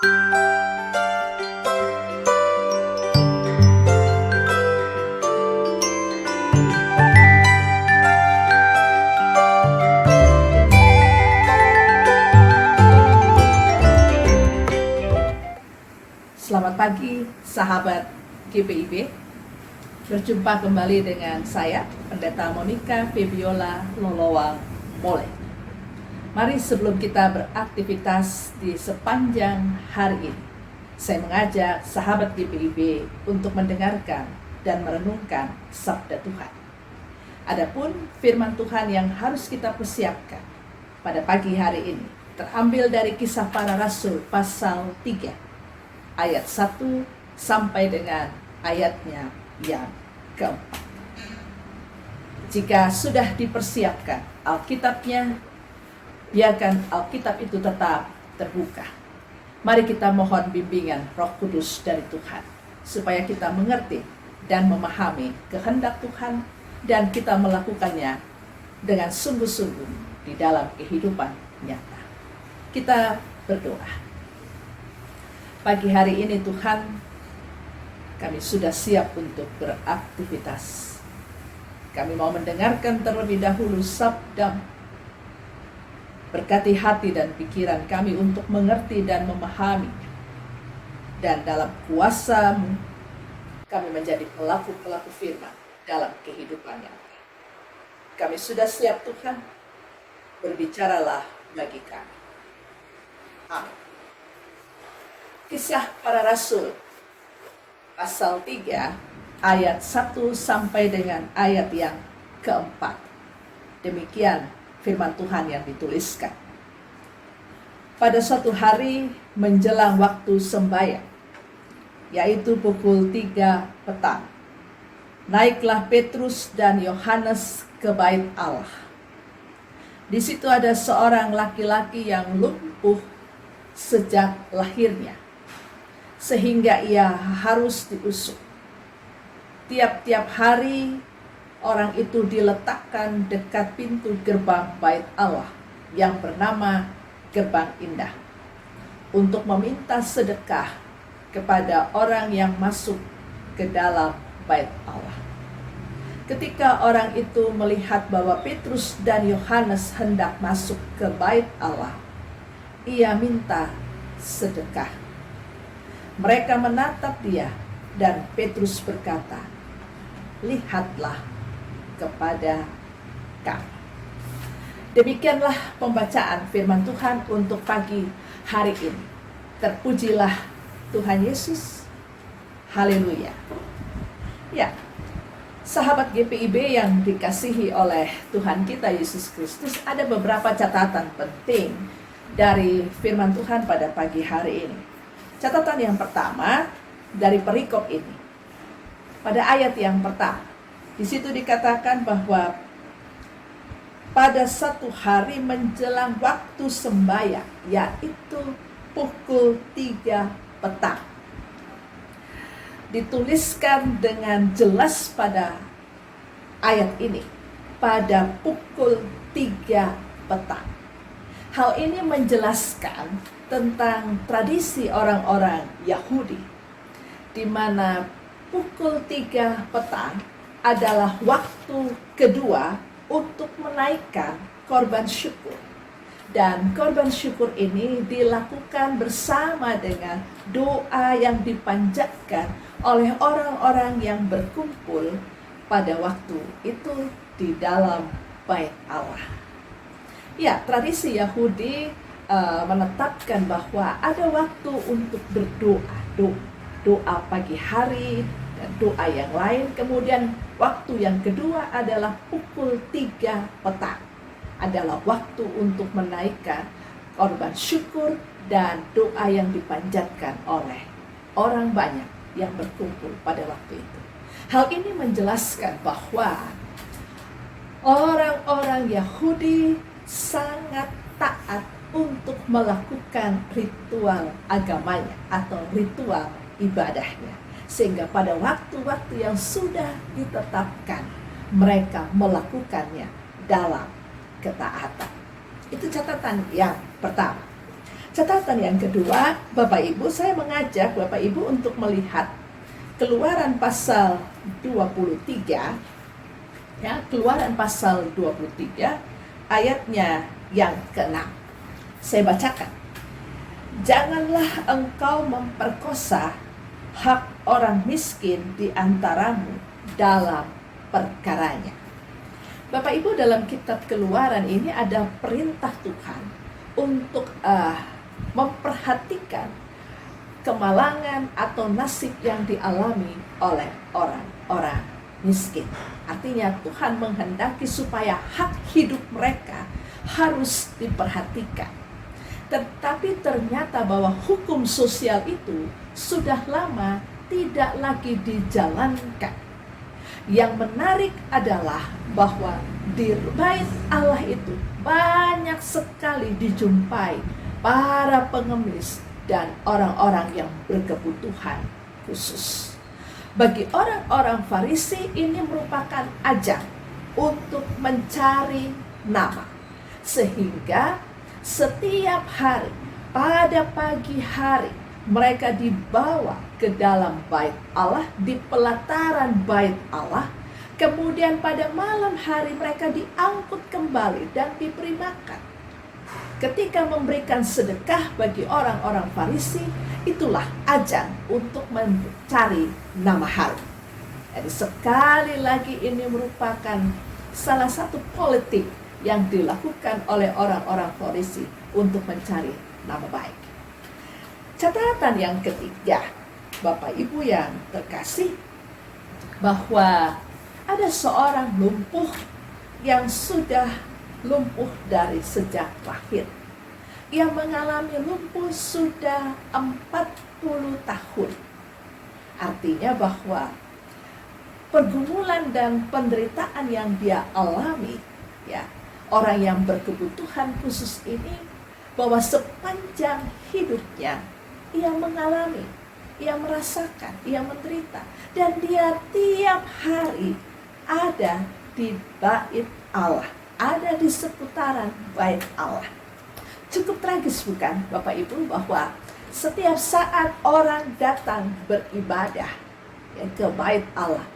Selamat pagi sahabat GPIB. Berjumpa kembali dengan saya, Pendeta Monica Febiola Lolowang Mole. Mari sebelum kita beraktivitas di sepanjang hari ini, saya mengajak sahabat GPIB untuk mendengarkan dan merenungkan sabda Tuhan. Adapun firman Tuhan yang harus kita persiapkan pada pagi hari ini terambil dari Kisah Para Rasul pasal 3 ayat 1 sampai dengan ayatnya yang keempat. Jika sudah dipersiapkan Alkitabnya, biarkan Alkitab itu tetap terbuka. Mari kita mohon bimbingan Roh Kudus dari Tuhan, supaya kita mengerti dan memahami kehendak Tuhan, dan kita melakukannya dengan sungguh-sungguh di dalam kehidupan nyata. Kita berdoa. Pagi hari ini Tuhan, kami sudah siap untuk beraktivitas. Kami mau mendengarkan terlebih dahulu sabda. Berkati hati dan pikiran kami untuk mengerti dan memahami. Dan dalam kuasa-Mu, kami menjadi pelaku-pelaku firman dalam kehidupan nyata. Kami sudah siap Tuhan, berbicaralah bagi kami. Amin. Kisah Para Rasul pasal 3 ayat 1 sampai dengan ayat yang keempat. Demikian firman Tuhan yang dituliskan. Pada suatu hari menjelang waktu sembahyang, yaitu pukul 3 petang, naiklah Petrus dan Yohanes ke bait Allah. Di situ ada seorang laki-laki yang lumpuh sejak lahirnya, sehingga ia harus diusung. Tiap-tiap hari orang itu diletakkan dekat pintu gerbang bait Allah yang bernama Gerbang Indah, untuk meminta sedekah kepada orang yang masuk ke dalam bait Allah. Ketika orang itu melihat bahwa Petrus dan Yohanes hendak masuk ke bait Allah, ia minta sedekah. Mereka menatap dia, dan Petrus berkata, "Lihatlah kepada kami." Demikianlah pembacaan firman Tuhan untuk pagi hari ini. Terpujilah Tuhan Yesus. Haleluya. Ya, sahabat GPIB yang dikasihi oleh Tuhan kita Yesus Kristus, ada beberapa catatan penting dari firman Tuhan pada pagi hari ini. Catatan yang pertama dari perikop ini, pada ayat yang pertama, di situ dikatakan bahwa pada satu hari menjelang waktu sembahyang, yaitu pukul 3 petang. Dituliskan dengan jelas pada ayat ini, pada pukul 3 petang. Hal ini menjelaskan tentang tradisi orang-orang Yahudi, di mana pukul 3 petang adalah waktu kedua untuk menaikkan korban syukur. Dan korban syukur ini dilakukan bersama dengan doa yang dipanjatkan oleh orang-orang yang berkumpul pada waktu itu di dalam bait Allah. Ya, tradisi Yahudi menetapkan bahwa ada waktu untuk berdoa, doa pagi hari dan doa yang lain. Kemudian waktu yang kedua adalah pukul 3 petang, adalah waktu untuk menaikkan korban syukur dan doa yang dipanjatkan oleh orang banyak yang berkumpul pada waktu itu. Hal ini menjelaskan bahwa orang-orang Yahudi sangat taat untuk melakukan ritual agamanya atau ritual ibadahnya. Sehingga pada waktu-waktu yang sudah ditetapkan, mereka melakukannya dalam ketaatan. Itu catatan yang pertama. Catatan yang kedua, Bapak Ibu, saya mengajak Bapak Ibu untuk melihat Keluaran pasal 23, ya, Keluaran pasal 23 ayatnya yang ke-6. Saya bacakan. Janganlah engkau memperkosa hak orang miskin di antaramu dalam perkaranya. Bapak Ibu, dalam kitab Keluaran ini ada perintah Tuhan untuk memperhatikan kemalangan atau nasib yang dialami oleh orang-orang miskin. Artinya Tuhan menghendaki supaya hak hidup mereka harus diperhatikan. Tetapi ternyata bahwa hukum sosial itu sudah lama tidak lagi dijalankan. Yang menarik adalah bahwa di bait Allah itu banyak sekali dijumpai para pengemis dan orang-orang yang berkebutuhan khusus. Bagi orang-orang Farisi ini merupakan ajang untuk mencari nama. Sehingga setiap hari pada pagi hari mereka dibawa ke dalam bait Allah, di pelataran bait Allah. Kemudian pada malam hari mereka diangkut kembali dan diberi makan. Ketika memberikan sedekah bagi orang-orang Farisi, itulah ajang untuk mencari nama harum. Jadi sekali lagi ini merupakan salah satu politik yang dilakukan oleh orang-orang Farisi untuk mencari nama baik. Catatan yang ketiga, Bapak Ibu yang terkasih, bahwa ada seorang lumpuh yang sudah lumpuh dari sejak lahir. Ia mengalami lumpuh sudah 40 tahun. Artinya bahwa pergumulan dan penderitaan yang dia alami, ya, orang yang berkebutuhan khusus ini, bahwa sepanjang hidupnya ia mengalami, ia merasakan, ia menderita, dan dia tiap hari ada di bait Allah, ada di seputaran bait Allah. Cukup tragis bukan Bapak Ibu, bahwa setiap saat orang datang beribadah, ya, ke bait Allah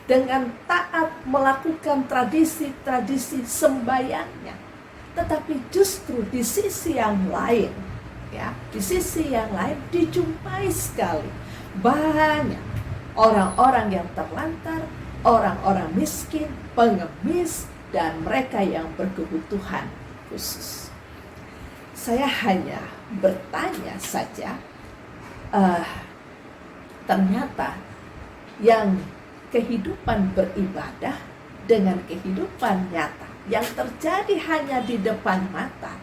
dengan taat melakukan tradisi-tradisi sembahyangnya, tetapi justru di sisi yang lain, ya, di sisi yang lain dijumpai sekali banyak orang-orang yang terlantar, orang-orang miskin, pengemis, dan mereka yang berkebutuhan khusus. Saya hanya bertanya saja, ternyata yang kehidupan beribadah dengan kehidupan nyata yang terjadi hanya di depan mata,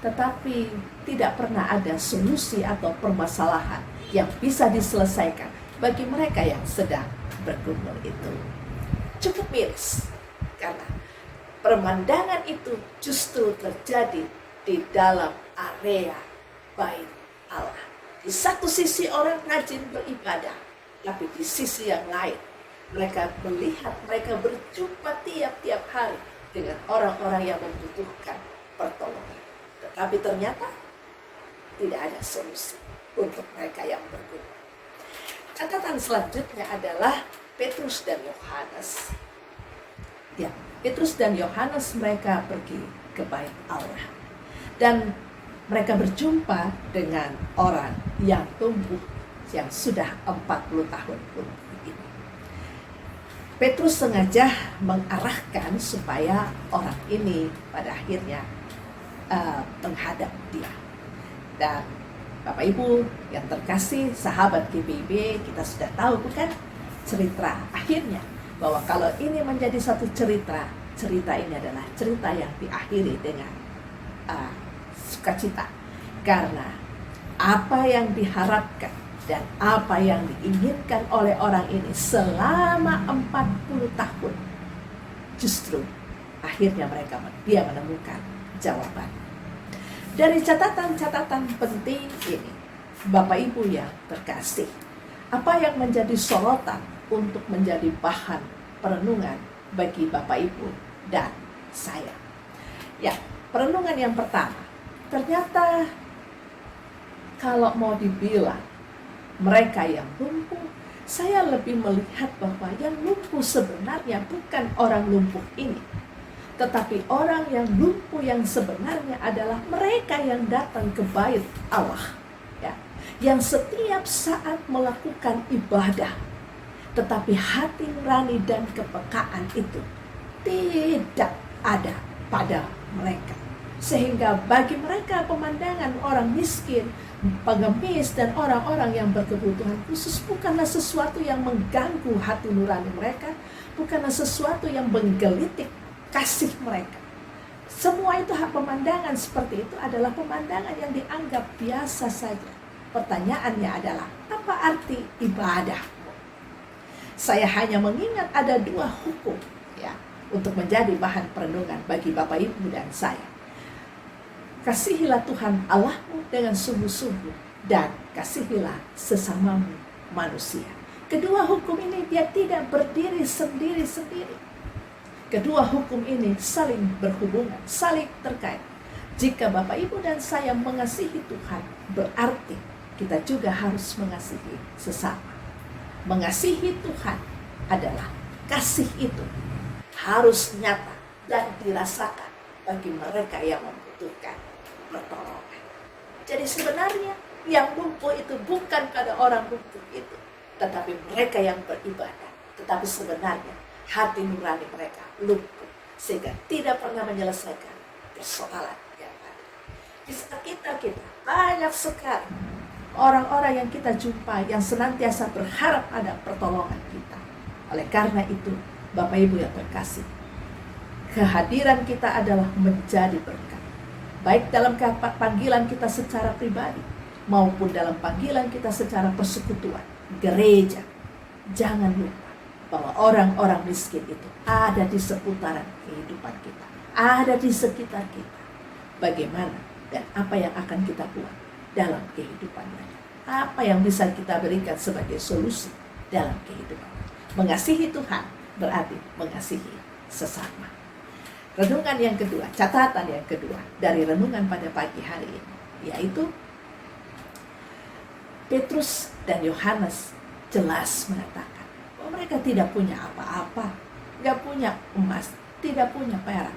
tetapi tidak pernah ada solusi atau permasalahan yang bisa diselesaikan bagi mereka yang sedang bergumul itu. Cukup miris, karena pemandangan itu justru terjadi di dalam area bait Allah. Di satu sisi orang rajin beribadah, tapi di sisi yang lain mereka melihat, mereka berjumpa tiap-tiap hari dengan orang-orang yang membutuhkan pertolongan. Tetapi ternyata tidak ada solusi untuk mereka yang bergumul. Catatan selanjutnya adalah Petrus dan Yohanes. Ya, Petrus dan Yohanes mereka pergi ke bait Allah. Dan mereka berjumpa dengan orang yang tumbuh yang sudah 40 tahun pun ini. Petrus sengaja mengarahkan supaya orang ini pada akhirnya menghadap dia. Dan Bapak Ibu yang terkasih, sahabat GBIB, kita sudah tahu bukan cerita akhirnya, bahwa kalau ini menjadi satu cerita ini adalah cerita yang diakhiri dengan sukacita, karena apa yang diharapkan dan apa yang diinginkan oleh orang ini selama 40 tahun, justru akhirnya dia menemukan jawaban. Dari catatan-catatan penting ini, Bapak Ibu yang terkasih, apa yang menjadi sorotan untuk menjadi bahan perenungan bagi Bapak Ibu dan saya? Ya, perenungan yang pertama, ternyata Kalau mau dibilang mereka yang lumpuh, saya lebih melihat bahwa yang lumpuh sebenarnya bukan orang lumpuh ini, tetapi orang yang lumpuh yang sebenarnya adalah mereka yang datang ke bait Allah, ya, yang setiap saat melakukan ibadah, tetapi hati nurani dan kepekaan itu tidak ada pada mereka. Sehingga bagi mereka pemandangan orang miskin, pengemis, dan orang-orang yang berkebutuhan khusus bukanlah sesuatu yang mengganggu hati nurani mereka, bukanlah sesuatu yang menggelitik kasih mereka. Semua itu pemandangan seperti itu adalah pemandangan yang dianggap biasa saja. Pertanyaannya adalah, apa arti ibadah? Saya hanya mengingat ada 2 hukum, ya, untuk menjadi bahan perenungan bagi Bapak Ibu dan saya. Kasihilah Tuhan Allahmu dengan sungguh-sungguh, dan kasihilah sesamamu manusia. Kedua hukum ini dia tidak berdiri sendiri-sendiri. Kedua hukum ini saling berhubungan, saling terkait. Jika Bapak Ibu dan saya mengasihi Tuhan, berarti kita juga harus mengasihi sesama. Mengasihi Tuhan adalah kasih itu harus nyata dan dirasakan bagi mereka yang membutuhkan pertolongan. Jadi sebenarnya yang lumpuh itu bukan pada orang lumpuh itu, tetapi mereka yang beribadah. Tetapi sebenarnya hati nurani mereka lumpuh, sehingga tidak pernah menyelesaikan persoalan yang ada. Di sekitar kita banyak sekali orang-orang yang kita jumpai yang senantiasa berharap ada pertolongan kita. Oleh karena itu, Bapak Ibu yang terkasih, kehadiran kita adalah menjadi berkat. Baik dalam panggilan kita secara pribadi maupun dalam panggilan kita secara persekutuan, gereja. Jangan lupa bahwa orang-orang miskin itu ada di seputaran kehidupan kita, ada di sekitar kita. Bagaimana dan apa yang akan kita buat dalam kehidupan mereka? Apa yang bisa kita berikan sebagai solusi dalam kehidupan? Mengasihi Tuhan berarti mengasihi sesama. Renungan yang kedua, catatan yang kedua dari renungan pada pagi hari ini, yaitu Petrus dan Yohanes jelas mengatakan bahwa mereka tidak punya apa-apa, tidak punya emas, tidak punya perak,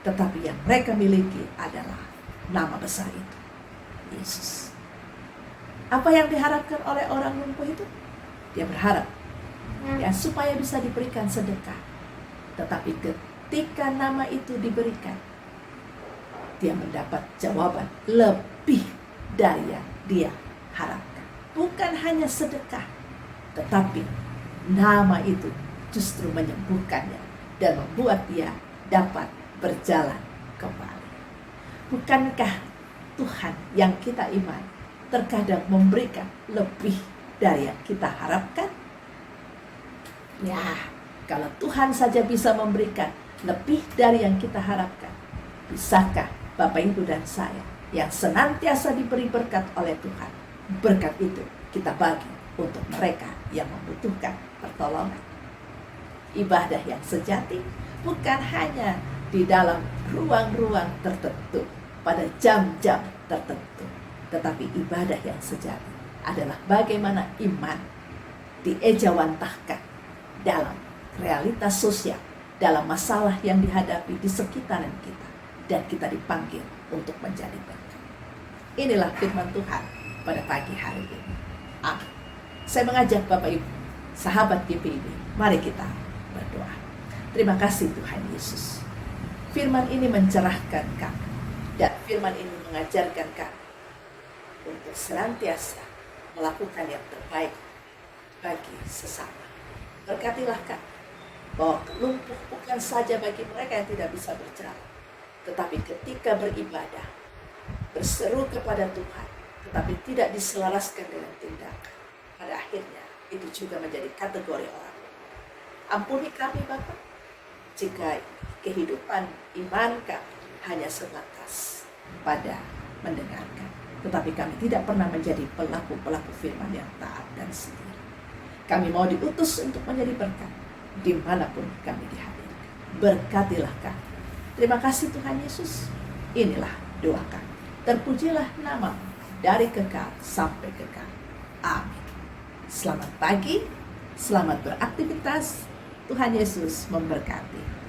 tetapi yang mereka miliki adalah nama besar itu, Yesus. Apa yang diharapkan oleh orang lumpuh itu? Dia berharap ya supaya bisa diberikan sedekah, tetapi ketika nama itu diberikan, dia mendapat jawaban lebih dari yang dia harapkan. Bukan hanya sedekah, tetapi nama itu justru menyembuhkannya dan membuat dia dapat berjalan kembali. Bukankah Tuhan yang kita imani terkadang memberikan lebih dari yang kita harapkan? Ya, kalau Tuhan saja bisa memberikan lebih dari yang kita harapkan, bisakah Bapak Ibu dan saya yang senantiasa diberi berkat oleh Tuhan, berkat itu kita bagi untuk mereka yang membutuhkan pertolongan? Ibadah yang sejati bukan hanya di dalam ruang-ruang tertentu, pada jam-jam tertentu, tetapi ibadah yang sejati adalah bagaimana iman diejawantahkan dalam realitas sosial, dalam masalah yang dihadapi di sekitaran kita, dan kita dipanggil untuk menjadi berkat. Inilah firman Tuhan pada pagi hari ini. Amin. Saya mengajak Bapak Ibu, sahabat GPIB, mari kita berdoa. Terima kasih Tuhan Yesus. Firman ini mencerahkan kami, dan firman ini mengajarkan kami untuk senantiasa melakukan yang terbaik bagi sesama. Berkatilah kami bahwa lumpuh bukan saja bagi mereka yang tidak bisa berjalan, tetapi ketika beribadah, berseru kepada Tuhan, tetapi tidak diselaraskan dengan tindakan, pada akhirnya itu juga menjadi kategori orang. Ampuni kami Bapa, jika kehidupan iman kami hanya sebatas pada mendengarkan, tetapi kami tidak pernah menjadi pelaku-pelaku firman yang taat dan setia. Kami mau diutus untuk menjadi berkat dimanapun kami dihadirkan. Berkatilah kami. Terima kasih Tuhan Yesus. Inilah doa kami. Terpujilah nama dari kekal sampai kekal. Amin. Selamat pagi, selamat beraktivitas. Tuhan Yesus memberkati.